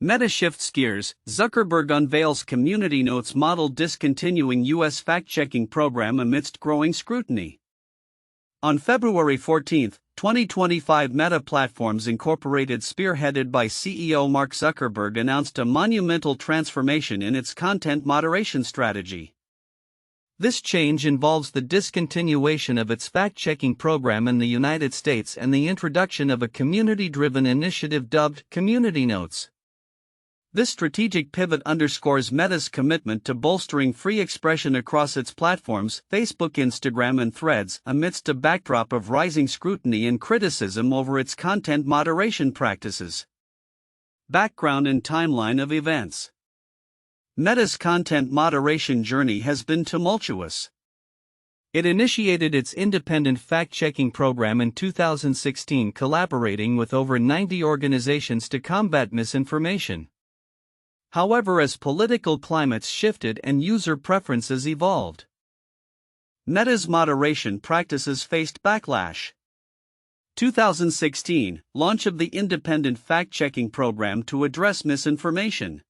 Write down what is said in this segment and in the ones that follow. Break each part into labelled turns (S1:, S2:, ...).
S1: Meta shifts gears. Zuckerberg unveils Community Notes model discontinuing U.S. fact-checking program amidst growing scrutiny. On February 14, 2025, Meta Platforms Incorporated, spearheaded by CEO Mark Zuckerberg, announced a monumental transformation in its content moderation strategy. This change involves the discontinuation of its fact-checking program in the United States and the introduction of a community-driven initiative dubbed Community Notes. This strategic pivot underscores Meta's commitment to bolstering free expression across its platforms, Facebook, Instagram, and Threads, amidst a backdrop of rising scrutiny and criticism over its content moderation practices. Background and timeline of events. Meta's content moderation journey has been tumultuous. It initiated its independent fact-checking program in 2016, collaborating with over 90 organizations to combat misinformation. However, as political climates shifted and user preferences evolved, Meta's moderation practices faced backlash. 2016 – Launch of the independent fact-checking program to address misinformation.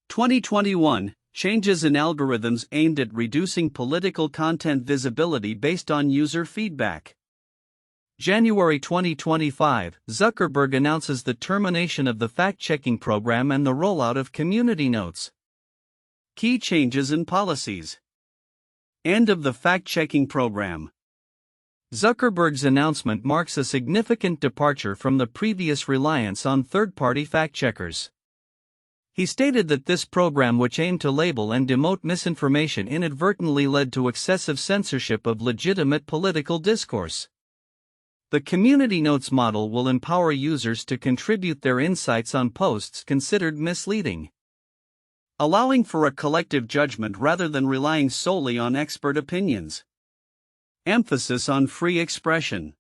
S1: 2021 – Changes in algorithms aimed at reducing political content visibility based on user feedback. January 2025, Zuckerberg announces the termination of the fact-checking program and the rollout of Community Notes. Key changes in policies. End of the fact-checking program. Zuckerberg's announcement marks a significant departure from the previous reliance on third-party fact-checkers. He stated that this program, which aimed to label and demote misinformation, inadvertently led to excessive censorship of legitimate political discourse. The Community Notes model will empower users to contribute their insights on posts considered misleading, allowing for a collective judgment rather than relying solely on expert opinions. Emphasis on free expression.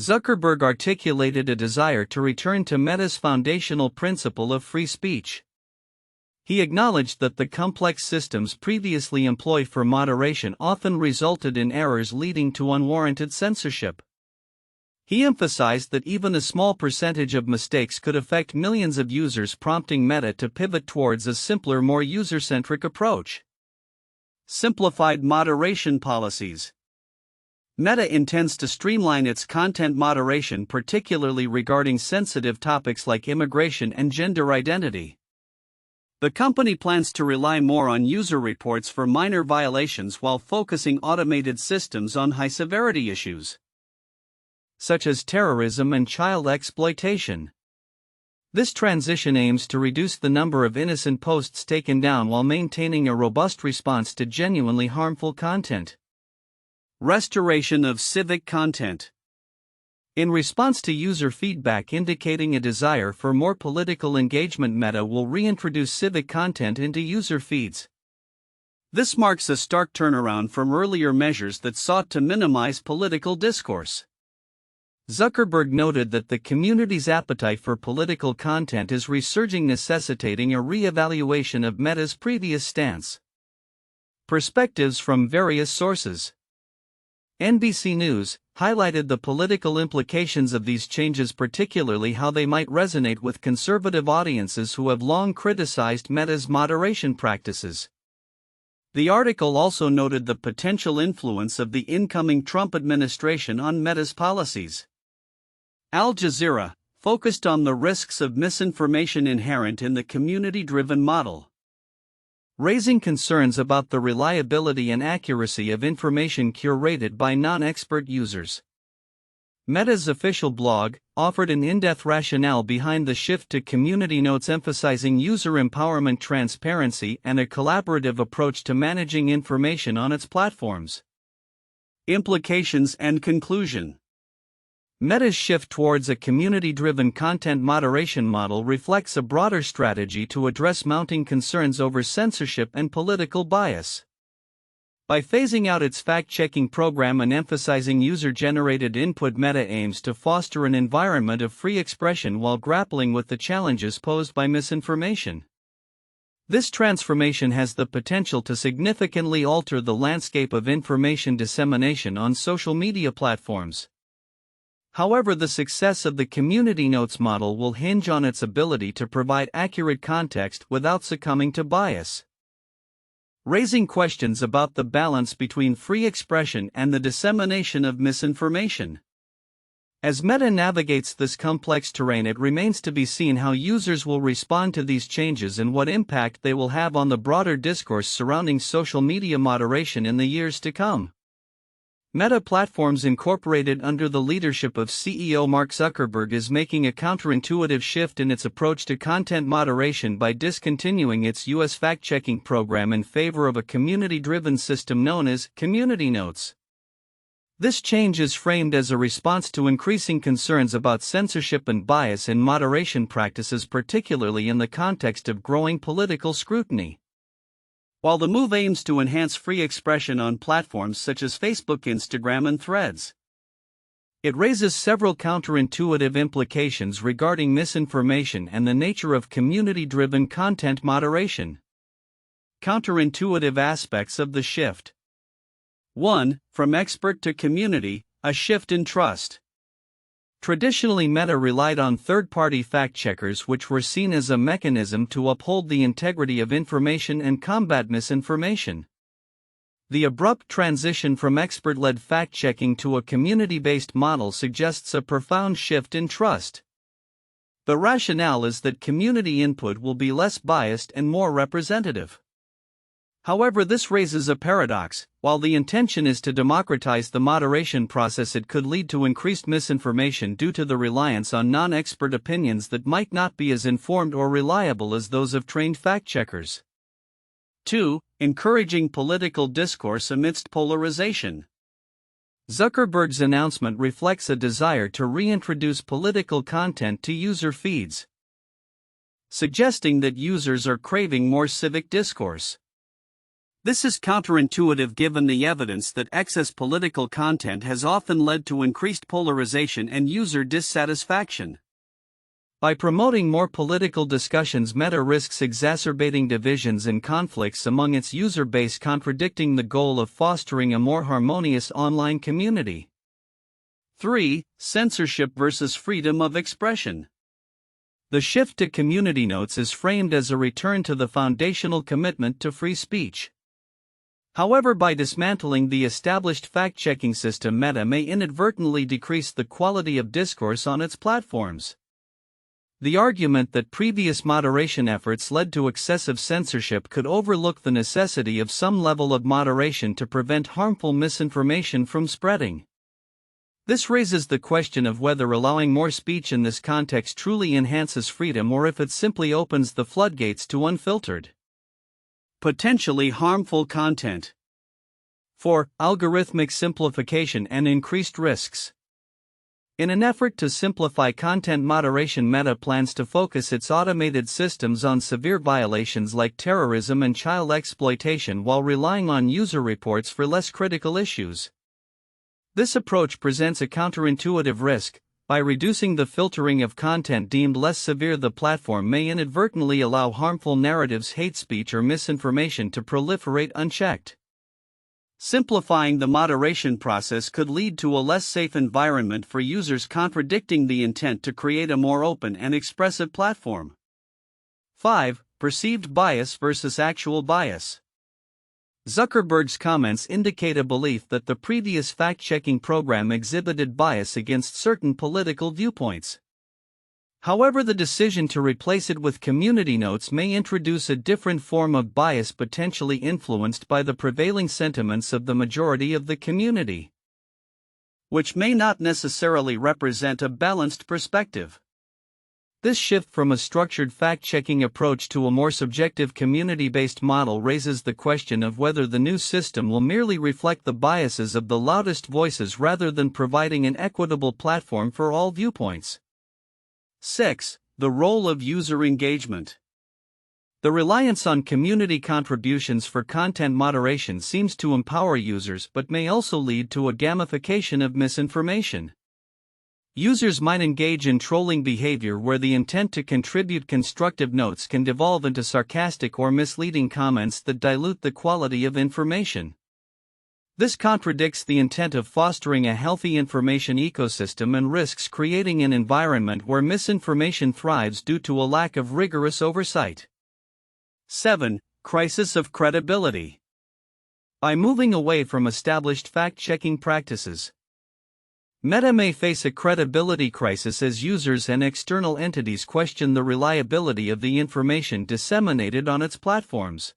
S1: Zuckerberg articulated a desire to return to Meta's foundational principle of free speech. He acknowledged that the complex systems previously employed for moderation often resulted in errors leading to unwarranted censorship. He emphasized that even a small percentage of mistakes could affect millions of users, prompting Meta to pivot towards a simpler, more user-centric approach. Simplified moderation policies. Meta intends to streamline its content moderation, particularly regarding sensitive topics like immigration and gender identity. The company plans to rely more on user reports for minor violations while focusing automated systems on high-severity issues, such as terrorism and child exploitation. This transition aims to reduce the number of innocent posts taken down while maintaining a robust response to genuinely harmful content. Restoration of civic content. In response to user feedback indicating a desire for more political engagement, Meta will reintroduce civic content into user feeds. This marks a stark turnaround from earlier measures that sought to minimize political discourse. Zuckerberg noted that the community's appetite for political content is resurging, necessitating a re-evaluation of Meta's previous stance. Perspectives from various sources. NBC News highlighted the political implications of these changes, particularly how they might resonate with conservative audiences who have long criticized Meta's moderation practices. The article also noted the potential influence of the incoming Trump administration on Meta's policies. Al Jazeera focused on the risks of misinformation inherent in the community-driven model, raising concerns about the reliability and accuracy of information curated by non-expert users. Meta's official blog offered an in-depth rationale behind the shift to Community Notes, emphasizing user empowerment, transparency, and a collaborative approach to managing information on its platforms. Implications and conclusion. Meta's shift towards a community-driven content moderation model reflects a broader strategy to address mounting concerns over censorship and political bias. By phasing out its fact-checking program and emphasizing user-generated input, Meta aims to foster an environment of free expression while grappling with the challenges posed by misinformation. This transformation has the potential to significantly alter the landscape of information dissemination on social media platforms. However, the success of the community notes model will hinge on its ability to provide accurate context without succumbing to bias, raising questions about the balance between free expression and the dissemination of misinformation. As Meta navigates this complex terrain, it remains to be seen how users will respond to these changes and what impact they will have on the broader discourse surrounding social media moderation in the years to come. Meta Platforms Incorporated, under the leadership of CEO Mark Zuckerberg, is making a counterintuitive shift in its approach to content moderation by discontinuing its U.S. fact-checking program in favor of a community-driven system known as Community Notes. This change is framed as a response to increasing concerns about censorship and bias in moderation practices, particularly in the context of growing political scrutiny. While the move aims to enhance free expression on platforms such as Facebook, Instagram, and Threads, it raises several counterintuitive implications regarding misinformation and the nature of community-driven content moderation. Counterintuitive aspects of the shift. 1. From expert to community, a shift in trust. Traditionally, Meta relied on third-party fact-checkers, which were seen as a mechanism to uphold the integrity of information and combat misinformation. The abrupt transition from expert-led fact-checking to a community-based model suggests a profound shift in trust. The rationale is that community input will be less biased and more representative. However, this raises a paradox. While the intention is to democratize the moderation process, it could lead to increased misinformation due to the reliance on non-expert opinions that might not be as informed or reliable as those of trained fact-checkers. 2. Encouraging political discourse amidst polarization. Zuckerberg's announcement reflects a desire to reintroduce political content to user feeds, suggesting that users are craving more civic discourse. This is counterintuitive given the evidence that excess political content has often led to increased polarization and user dissatisfaction. By promoting more political discussions, Meta risks exacerbating divisions and conflicts among its user base, contradicting the goal of fostering a more harmonious online community. 3. Censorship versus freedom of expression. The shift to community notes is framed as a return to the foundational commitment to free speech. However, by dismantling the established fact-checking system, Meta may inadvertently decrease the quality of discourse on its platforms. The argument that previous moderation efforts led to excessive censorship could overlook the necessity of some level of moderation to prevent harmful misinformation from spreading. This raises the question of whether allowing more speech in this context truly enhances freedom or if it simply opens the floodgates to unfiltered, potentially harmful content. 4. Algorithmic simplification and increased risks. In an effort to simplify content moderation, Meta plans to focus its automated systems on severe violations like terrorism and child exploitation while relying on user reports for less critical issues. This approach presents a counterintuitive risk. By reducing the filtering of content deemed less severe, the platform may inadvertently allow harmful narratives, hate speech, or misinformation to proliferate unchecked. Simplifying the moderation process could lead to a less safe environment for users, contradicting the intent to create a more open and expressive platform. 5. Perceived bias versus actual bias. Zuckerberg's comments indicate a belief that the previous fact-checking program exhibited bias against certain political viewpoints. However, the decision to replace it with community notes may introduce a different form of bias, potentially influenced by the prevailing sentiments of the majority of the community, which may not necessarily represent a balanced perspective. This shift from a structured fact-checking approach to a more subjective community-based model raises the question of whether the new system will merely reflect the biases of the loudest voices rather than providing an equitable platform for all viewpoints. 6. The role of user engagement. The reliance on community contributions for content moderation seems to empower users but may also lead to a gamification of misinformation. Users might engage in trolling behavior where the intent to contribute constructive notes can devolve into sarcastic or misleading comments that dilute the quality of information. This contradicts the intent of fostering a healthy information ecosystem and risks creating an environment where misinformation thrives due to a lack of rigorous oversight. 7. Crisis of credibility. By moving away from established fact-checking practices, Meta may face a credibility crisis as users and external entities question the reliability of the information disseminated on its platforms.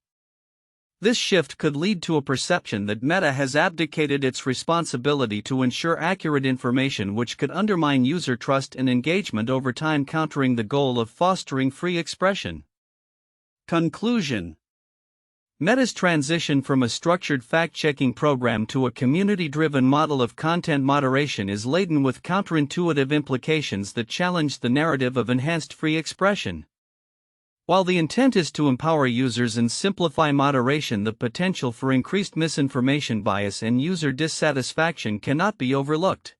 S1: This shift could lead to a perception that Meta has abdicated its responsibility to ensure accurate information, which could undermine user trust and engagement over time, countering the goal of fostering free expression. Conclusion: Meta's transition from a structured fact-checking program to a community-driven model of content moderation is laden with counterintuitive implications that challenge the narrative of enhanced free expression. While the intent is to empower users and simplify moderation, the potential for increased misinformation bias and user dissatisfaction cannot be overlooked.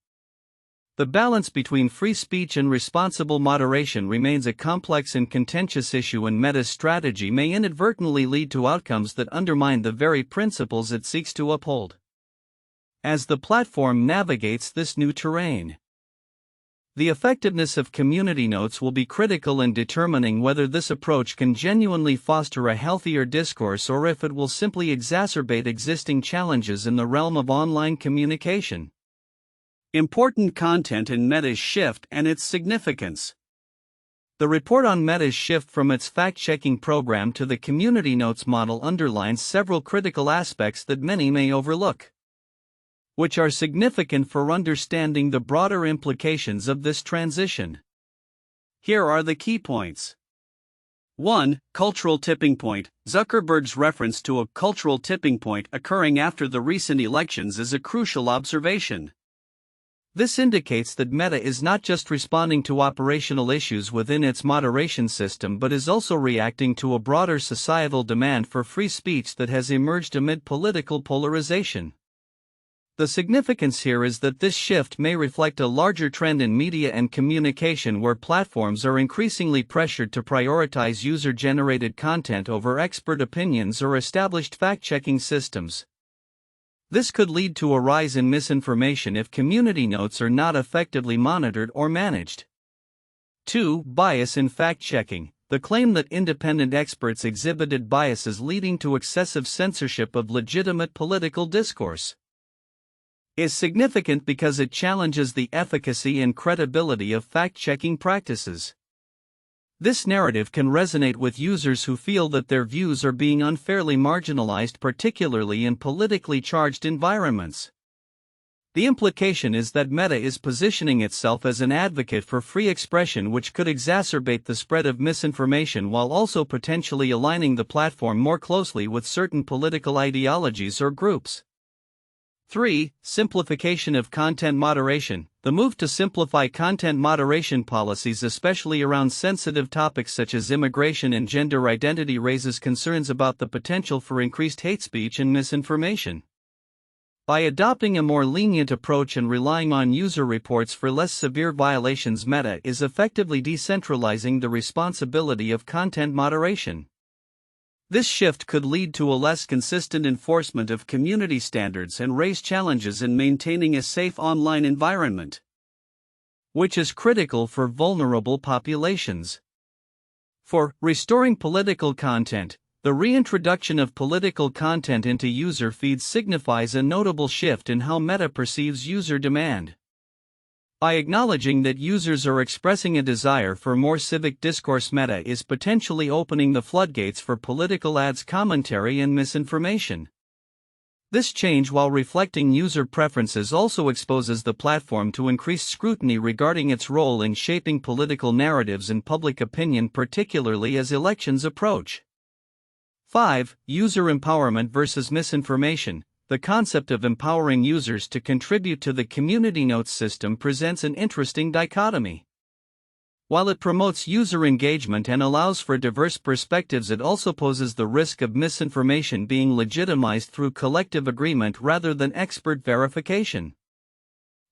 S1: The balance between free speech and responsible moderation remains a complex and contentious issue, and Meta's strategy may inadvertently lead to outcomes that undermine the very principles it seeks to uphold. As the platform navigates this new terrain, the effectiveness of community notes will be critical in determining whether this approach can genuinely foster a healthier discourse or if it will simply exacerbate existing challenges in the realm of online communication. Important content in Meta's shift and its significance. The report on Meta's shift from its fact-checking program to the community notes model underlines several critical aspects that many may overlook, which are significant for understanding the broader implications of this transition. Here are the key points. 1. Cultural tipping point. Zuckerberg's reference to a cultural tipping point occurring after the recent elections is a crucial observation. This indicates that Meta is not just responding to operational issues within its moderation system but is also reacting to a broader societal demand for free speech that has emerged amid political polarization. The significance here is that this shift may reflect a larger trend in media and communication, where platforms are increasingly pressured to prioritize user-generated content over expert opinions or established fact-checking systems. This could lead to a rise in misinformation if community notes are not effectively monitored or managed. 2. Bias in fact-checking. The claim that independent experts exhibited biases leading to excessive censorship of legitimate political discourse is significant because it challenges the efficacy and credibility of fact-checking practices. This narrative can resonate with users who feel that their views are being unfairly marginalized, particularly in politically charged environments. The implication is that Meta is positioning itself as an advocate for free expression, which could exacerbate the spread of misinformation while also potentially aligning the platform more closely with certain political ideologies or groups. 3. Simplification of content moderation. The move to simplify content moderation policies, especially around sensitive topics such as immigration and gender identity, raises concerns about the potential for increased hate speech and misinformation. By adopting a more lenient approach and relying on user reports for less severe violations, Meta is effectively decentralizing the responsibility of content moderation. This shift could lead to a less consistent enforcement of community standards and raise challenges in maintaining a safe online environment, which is critical for vulnerable populations. 4. Restoring political content. The reintroduction of political content into user feeds signifies a notable shift in how Meta perceives user demand. By acknowledging that users are expressing a desire for more civic discourse, Meta is potentially opening the floodgates for political ads, commentary, and misinformation. This change, while reflecting user preferences, also exposes the platform to increased scrutiny regarding its role in shaping political narratives and public opinion, particularly as elections approach. 5. User empowerment versus misinformation. The concept of empowering users to contribute to the community notes system presents an interesting dichotomy. While it promotes user engagement and allows for diverse perspectives, it also poses the risk of misinformation being legitimized through collective agreement rather than expert verification.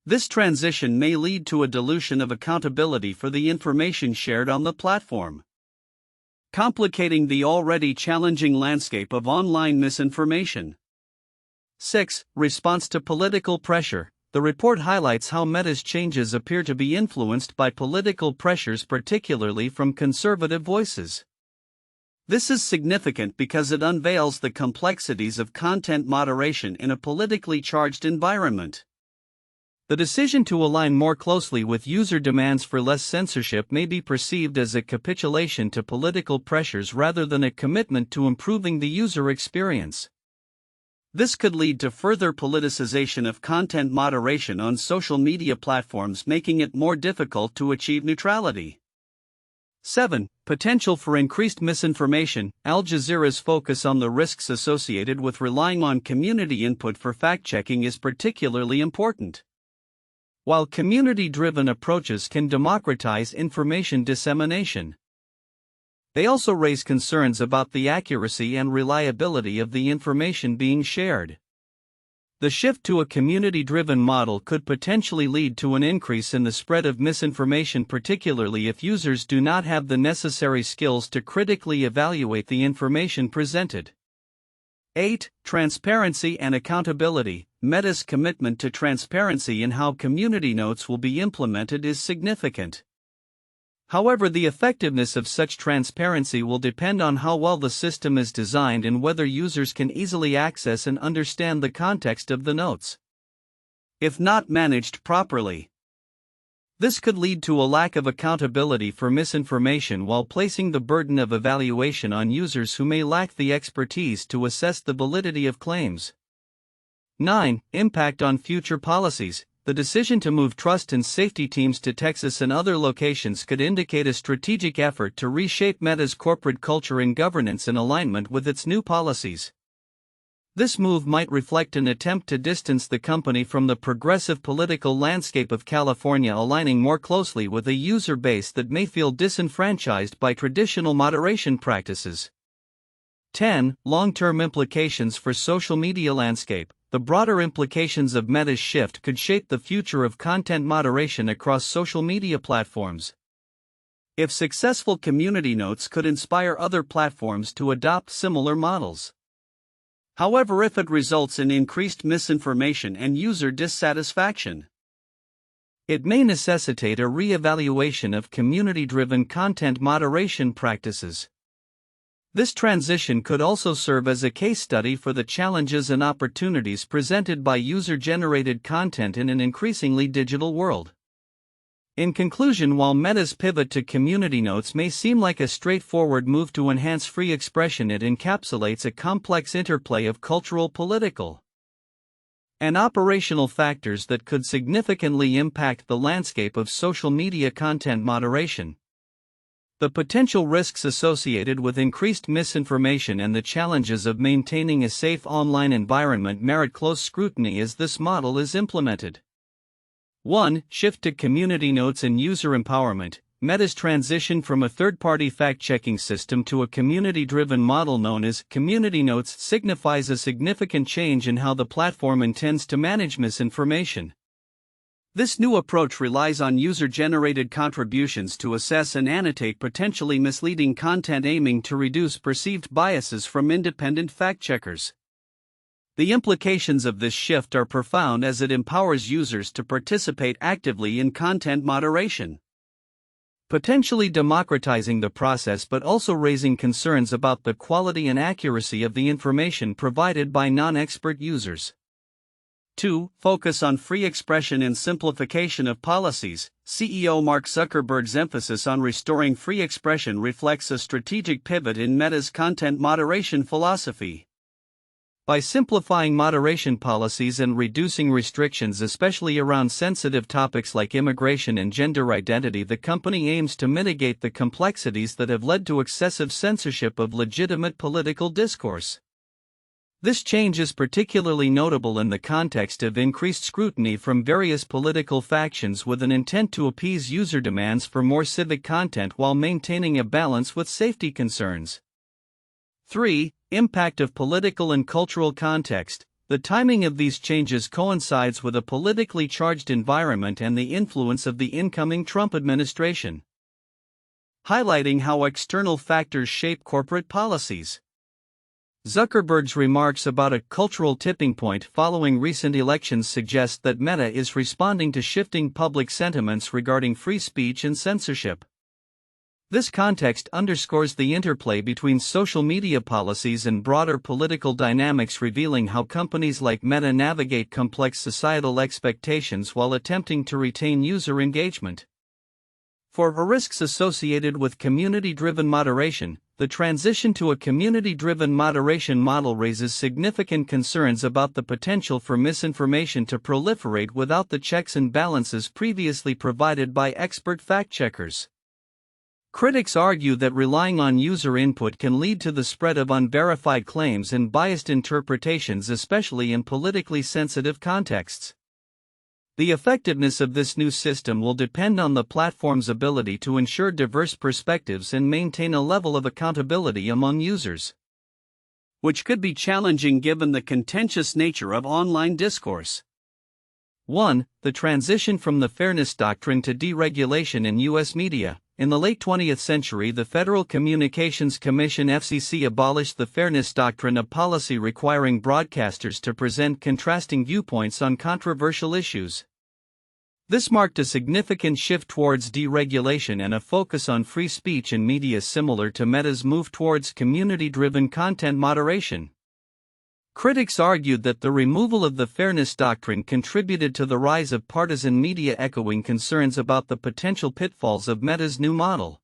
S1: This transition may lead to a dilution of accountability for the information shared on the platform, complicating the already challenging landscape of online misinformation. 6. Response to political pressure. The report highlights how Meta's changes appear to be influenced by political pressures, particularly from conservative voices. This is significant because it unveils the complexities of content moderation in a politically charged environment. The decision to align more closely with user demands for less censorship may be perceived as a capitulation to political pressures rather than a commitment to improving the user experience. This could lead to further politicization of content moderation on social media platforms, making it more difficult to achieve neutrality. 7. Potential for increased misinformation. Al Jazeera's focus on the risks associated with relying on community input for fact-checking is particularly important. While community-driven approaches can democratize information dissemination, they also raise concerns about the accuracy and reliability of the information being shared. The shift to a community-driven model could potentially lead to an increase in the spread of misinformation, particularly if users do not have the necessary skills to critically evaluate the information presented. 8. Transparency and accountability. Meta's commitment to transparency in how community notes will be implemented is significant. However, the effectiveness of such transparency will depend on how well the system is designed and whether users can easily access and understand the context of the notes. If not managed properly, this could lead to a lack of accountability for misinformation while placing the burden of evaluation on users who may lack the expertise to assess the validity of claims. 9. Impact on future policies. The decision to move trust and safety teams to Texas and other locations could indicate a strategic effort to reshape Meta's corporate culture and governance in alignment with its new policies. This move might reflect an attempt to distance the company from the progressive political landscape of California, aligning more closely with a user base that may feel disenfranchised by traditional moderation practices. 10. Long-term implications for social media landscape. The broader implications of Meta's shift could shape the future of content moderation across social media platforms. If successful, community notes could inspire other platforms to adopt similar models. However, if it results in increased misinformation and user dissatisfaction, it may necessitate a re-evaluation of community-driven content moderation practices. This transition could also serve as a case study for the challenges and opportunities presented by user-generated content in an increasingly digital world. In conclusion, while Meta's pivot to community notes may seem like a straightforward move to enhance free expression, it encapsulates a complex interplay of cultural, political, and operational factors that could significantly impact the landscape of social media content moderation. The potential risks associated with increased misinformation and the challenges of maintaining a safe online environment merit close scrutiny as this model is implemented. 1. Shift to community notes and user empowerment. Meta's transition from a third-party fact-checking system to a community-driven model known as community notes signifies a significant change in how the platform intends to manage misinformation. This new approach relies on user-generated contributions to assess and annotate potentially misleading content, aiming to reduce perceived biases from independent fact-checkers. The implications of this shift are profound as it empowers users to participate actively in content moderation, potentially democratizing the process but also raising concerns about the quality and accuracy of the information provided by non-expert users. 2. Focus on free expression and simplification of policies. CEO Mark Zuckerberg's emphasis on restoring free expression reflects a strategic pivot in Meta's content moderation philosophy. By simplifying moderation policies and reducing restrictions, especially around sensitive topics like immigration and gender identity, the company aims to mitigate the complexities that have led to excessive censorship of legitimate political discourse. This change is particularly notable in the context of increased scrutiny from various political factions with an intent to appease user demands for more civic content while maintaining a balance with safety concerns. 3. Impact of political and cultural context. The timing of these changes coincides with a politically charged environment and the influence of the incoming Trump administration, highlighting how external factors shape corporate policies. Zuckerberg's remarks about a cultural tipping point following recent elections suggest that Meta is responding to shifting public sentiments regarding free speech and censorship. This context underscores the interplay between social media policies and broader political dynamics, revealing how companies like Meta navigate complex societal expectations while attempting to retain user engagement. For risks associated with community-driven moderation, the transition to a community-driven moderation model raises significant concerns about the potential for misinformation to proliferate without the checks and balances previously provided by expert fact-checkers. Critics argue that relying on user input can lead to the spread of unverified claims and biased interpretations, especially in politically sensitive contexts. The effectiveness of this new system will depend on the platform's ability to ensure diverse perspectives and maintain a level of accountability among users, which could be challenging given the contentious nature of online discourse. 1. The transition from the fairness doctrine to deregulation in U.S. media. In the late 20th century, the Federal Communications Commission (FCC) abolished the fairness doctrine, a policy requiring broadcasters to present contrasting viewpoints on controversial issues. This marked a significant shift towards deregulation and a focus on free speech in media, similar to Meta's move towards community-driven content moderation. Critics argued that the removal of the fairness doctrine contributed to the rise of partisan media, echoing concerns about the potential pitfalls of Meta's new model.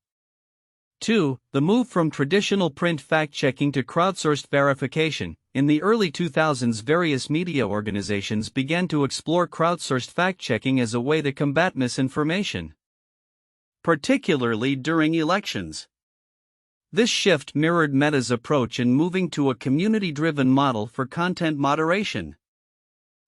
S1: 2. The move from traditional print fact-checking to crowdsourced verification. In the early 2000s, various media organizations began to explore crowdsourced fact-checking as a way to combat misinformation, particularly during elections. This shift mirrored Meta's approach in moving to a community-driven model for content moderation.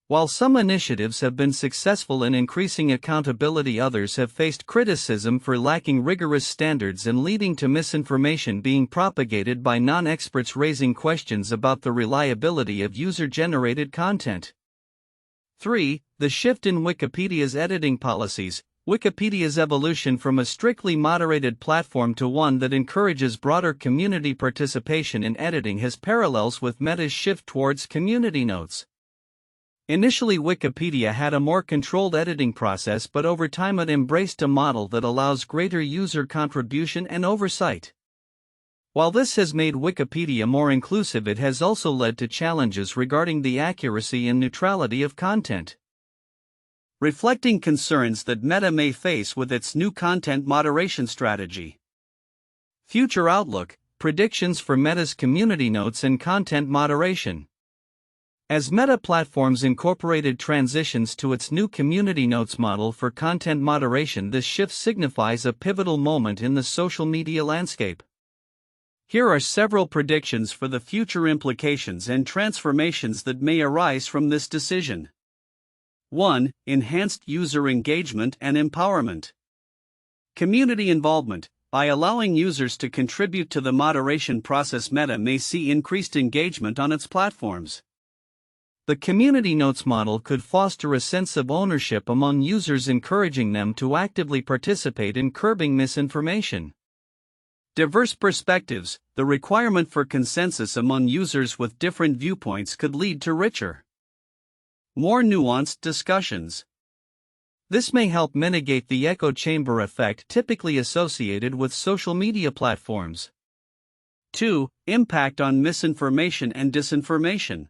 S1: While some initiatives have been successful in increasing accountability, others have faced criticism for lacking rigorous standards and leading to misinformation being propagated by non-experts, raising questions about the reliability of user-generated content. 3. The shift in Wikipedia's editing policies. Wikipedia's evolution from a strictly moderated platform to one that encourages broader community participation in editing has parallels with Meta's shift towards community notes. Initially, Wikipedia had a more controlled editing process, but over time it embraced a model that allows greater user contribution and oversight. While this has made Wikipedia more inclusive, it has also led to challenges regarding the accuracy and neutrality of content, reflecting concerns that Meta may face with its new content moderation strategy. Future outlook, predictions for Meta's community notes and content moderation. As Meta Platforms Incorporated transitions to its new community notes model for content moderation, this shift signifies a pivotal moment in the social media landscape. Here are several predictions for the future implications and transformations that may arise from this decision. 1. Enhanced user engagement and empowerment. Community involvement. By allowing users to contribute to the moderation process, Meta may see increased engagement on its platforms. The community notes model could foster a sense of ownership among users, encouraging them to actively participate in curbing misinformation. Diverse perspectives. The requirement for consensus among users with different viewpoints could lead to richer, more nuanced discussions. This may help mitigate the echo chamber effect typically associated with social media platforms. 2. Impact on misinformation and disinformation.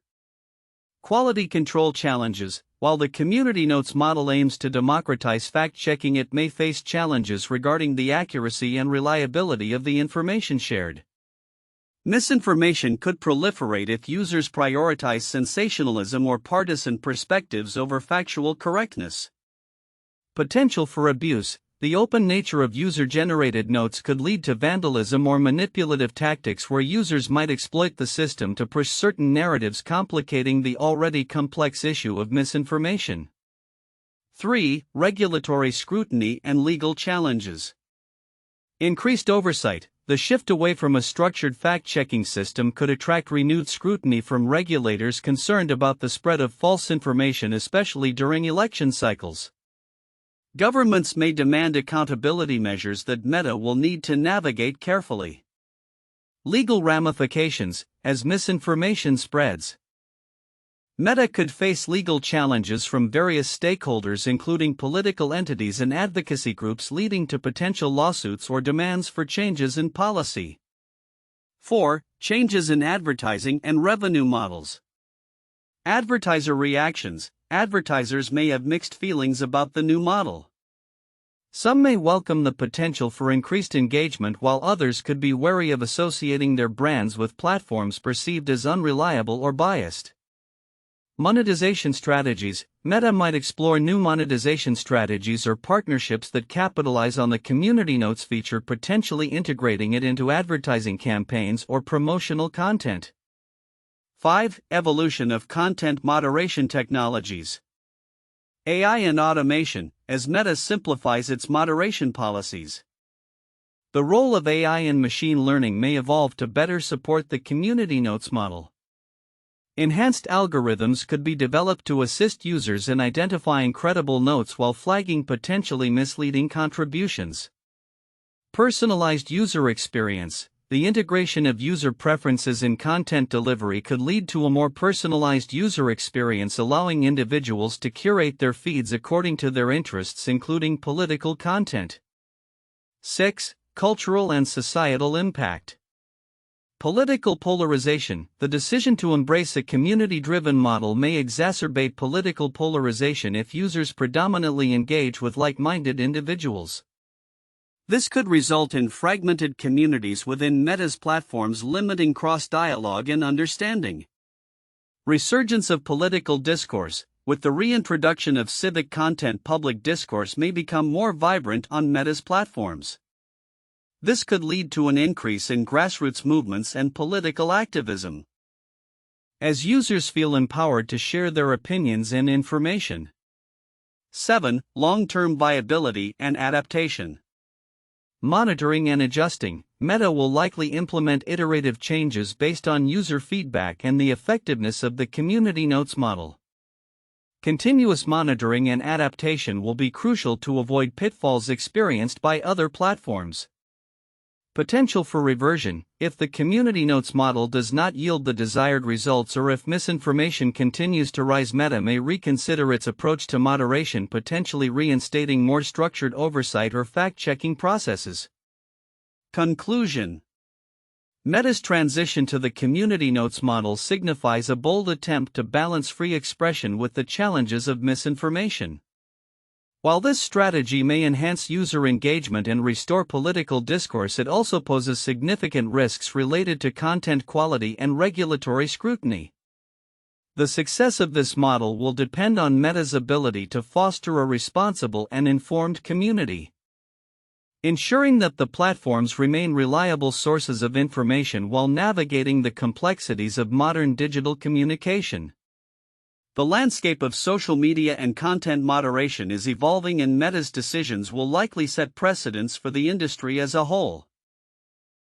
S1: Quality control challenges. While the community notes model aims to democratize fact-checking, it may face challenges regarding the accuracy and reliability of the information shared. Misinformation could proliferate if users prioritize sensationalism or partisan perspectives over factual correctness. Potential for abuse. The open nature of user-generated notes could lead to vandalism or manipulative tactics where users might exploit the system to push certain narratives, complicating the already complex issue of misinformation. 3. Regulatory scrutiny and legal challenges. Increased oversight. The shift away from a structured fact-checking system could attract renewed scrutiny from regulators concerned about the spread of false information, especially during election cycles. Governments may demand accountability measures that Meta will need to navigate carefully. Legal ramifications, as misinformation spreads. Meta could face legal challenges from various stakeholders, including political entities and advocacy groups, leading to potential lawsuits or demands for changes in policy. 4. Changes in advertising and revenue models. Advertiser reactions. Advertisers may have mixed feelings about the new model. Some may welcome the potential for increased engagement, while others could be wary of associating their brands with platforms perceived as unreliable or biased. Monetization strategies. Meta might explore new monetization strategies or partnerships that capitalize on the Community Notes feature, potentially integrating it into advertising campaigns or promotional content. 5. Evolution of content moderation technologies. AI and automation, as Meta simplifies its moderation policies. The role of AI and machine learning may evolve to better support the Community Notes model. Enhanced algorithms could be developed to assist users in identifying credible notes while flagging potentially misleading contributions. Personalized user experience. The integration of user preferences in content delivery could lead to a more personalized user experience, allowing individuals to curate their feeds according to their interests, including political content. 6. Cultural and societal impact. Political polarization. The decision to embrace a community-driven model may exacerbate political polarization if users predominantly engage with like-minded individuals. This could result in fragmented communities within Meta's platforms, limiting cross-dialogue and understanding. Resurgence of political discourse. With the reintroduction of civic content, public discourse may become more vibrant on Meta's platforms. This could lead to an increase in grassroots movements and political activism, as users feel empowered to share their opinions and information. 7. Long-term viability and adaptation. Monitoring and adjusting. Meta will likely implement iterative changes based on user feedback and the effectiveness of the Community Notes model. Continuous monitoring and adaptation will be crucial to avoid pitfalls experienced by other platforms. Potential for reversion. If the Community Notes model does not yield the desired results, or if misinformation continues to rise, Meta may reconsider its approach to moderation, potentially reinstating more structured oversight or fact-checking processes. Conclusion. Meta's transition to the Community Notes model signifies a bold attempt to balance free expression with the challenges of misinformation. While this strategy may enhance user engagement and restore political discourse, it also poses significant risks related to content quality and regulatory scrutiny. The success of this model will depend on Meta's ability to foster a responsible and informed community, ensuring that the platforms remain reliable sources of information while navigating the complexities of modern digital communication. The landscape of social media and content moderation is evolving, and Meta's decisions will likely set precedents for the industry as a whole.